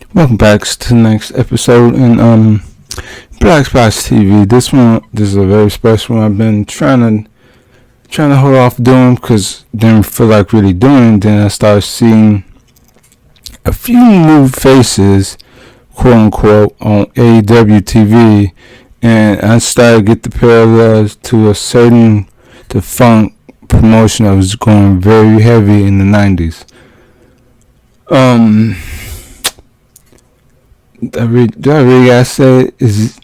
Welcome back to the next episode in BlastBoxx TV. This is a very special one. I've been trying to hold off doing because didn't feel like really doing. Then I started seeing a few new faces, quote unquote, on AEW TV, and I started to get the parallels to a certain defunct promotion that was going very heavy in the 90s. I really gotta say, is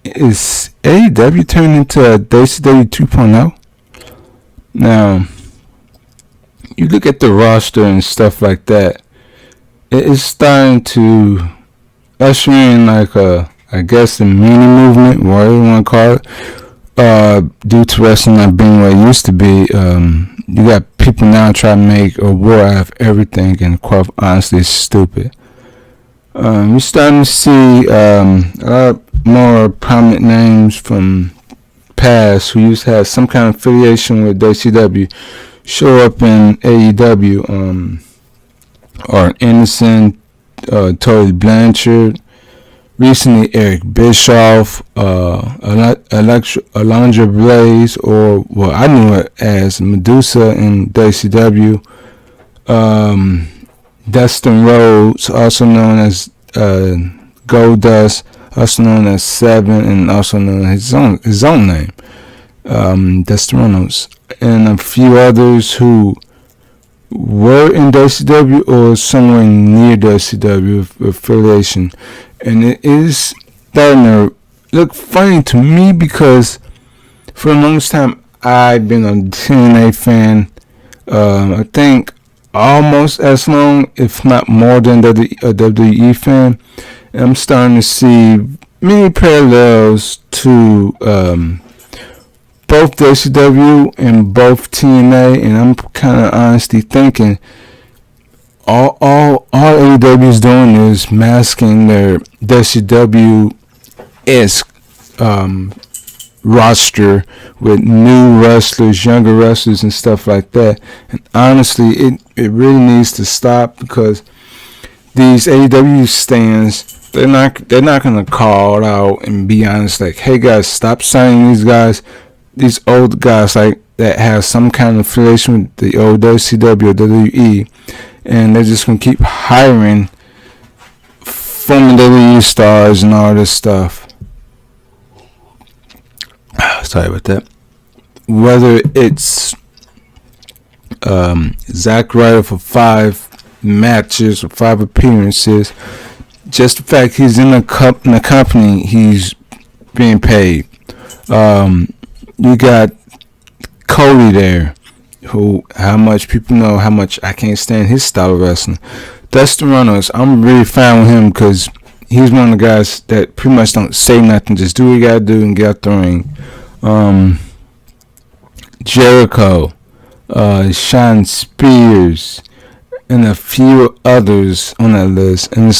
AEW turning into a WCW 2.0? Now, you look at the roster and stuff like that, it is starting to usher in like a mini movement, whatever you want to call it, due to wrestling not being what it used to be. You got people now trying to make a war out of everything, and quite honestly, it's stupid. We're starting to see a lot more prominent names from past who used to have some kind of affiliation with WCW show up in AEW. Or Innocent, Tully Blanchard, recently Eric Bischoff, Alundra Blaze, or what I knew it as Medusa in WCW. Dustin Rhodes, also known as Goldust, also known as Seven, and also known as his own name, Dustin Reynolds, and a few others who were in WCW or somewhere near WCW affiliation, and it is starting to look funny to me because for the longest time I've been a TNA fan. I think almost as long, if not more than a WWE fan. And I'm starting to see many parallels to both WCW and both TNA, and I'm kind of honestly thinking all AEW is doing is masking their WCW-esque roster with new wrestlers, younger wrestlers, and stuff like that. And honestly, it really needs to stop because these AEW stands, they're not gonna call out and be honest like, hey guys, stop signing these old guys like that have some kind of affiliation with the old WCW or WWE, and they're just gonna keep hiring former WWE stars and all this stuff. Sorry about that. Whether it's Zack Ryder for 5 matches or 5 appearances, just the fact he's in the company, he's being paid. You got Cody there, how much people know how much I can't stand his style of wrestling. Dustin Reynolds, I'm really fine with him because he's one of the guys that pretty much don't say nothing, just do what you gotta do and get out the ring. Jericho, Sean Spears, and a few others on that list, and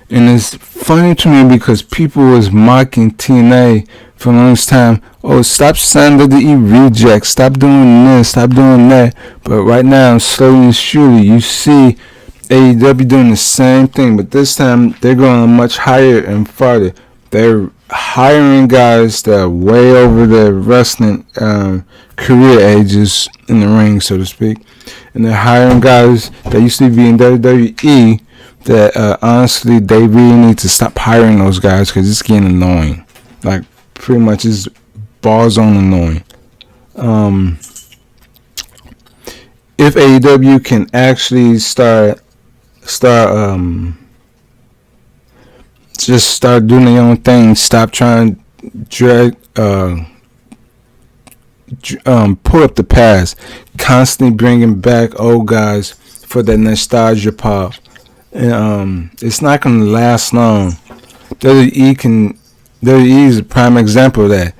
it's funny to me because people was mocking TNA for the longest time. Oh, stop signing WWE rejects, stop doing this, stop doing that. But right now, slowly and surely, you see AEW doing the same thing, but this time they're going much higher and farther. They're hiring guys that are way over their wrestling career ages in the ring, so to speak, and they're hiring guys that used to be in WWE that honestly they really need to stop hiring those guys because it's getting annoying. Like pretty much it's balls on annoying. If AEW can actually start doing their own thing, stop trying to pull up the past, constantly bringing back old guys for that nostalgia pop, and it's not going to last long. WWE is a prime example of that.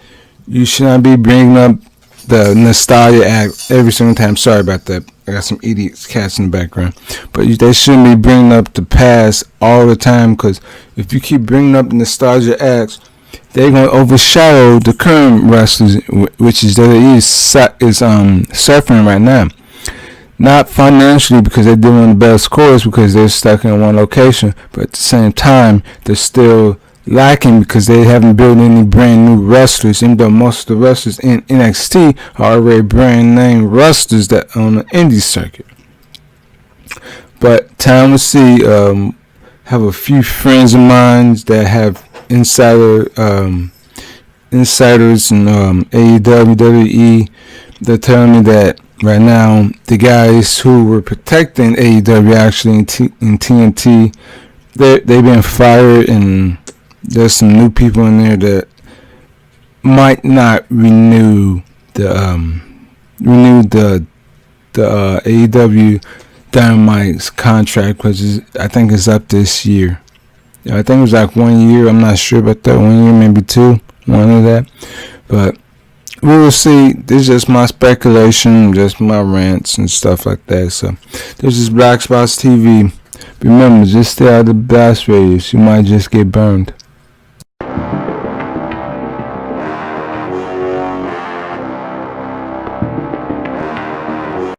You should not be bringing up the nostalgia act every single time. Sorry about that. I got some idiots cats in the background, but they shouldn't be bringing up the past all the time, because if you keep bringing up the nostalgia acts, they're going to overshadow the current wrestlers, which is WWE is suffering right now. Not financially because they're doing the best course because they're stuck in one location, but at the same time they're still lacking because they haven't built any brand new wrestlers, even though most of the wrestlers in NXT are already brand name wrestlers that on the indie circuit. But time will see. Have a few friends of mine that have insiders in AEW, WWE. They're telling me that right now the guys who were protecting AEW actually in TNT, they've been fired, and there's some new people in there that might not renew the AEW Dynamite's contract, because I think it's up this year. Yeah, I think it was like 1 year. I'm not sure about that. 1 year, maybe two. One of that. But we will see. This is just my speculation, just my rants and stuff like that. So this is BlastBoxx TV. Remember, just stay out of the blast radius. You might just get burned.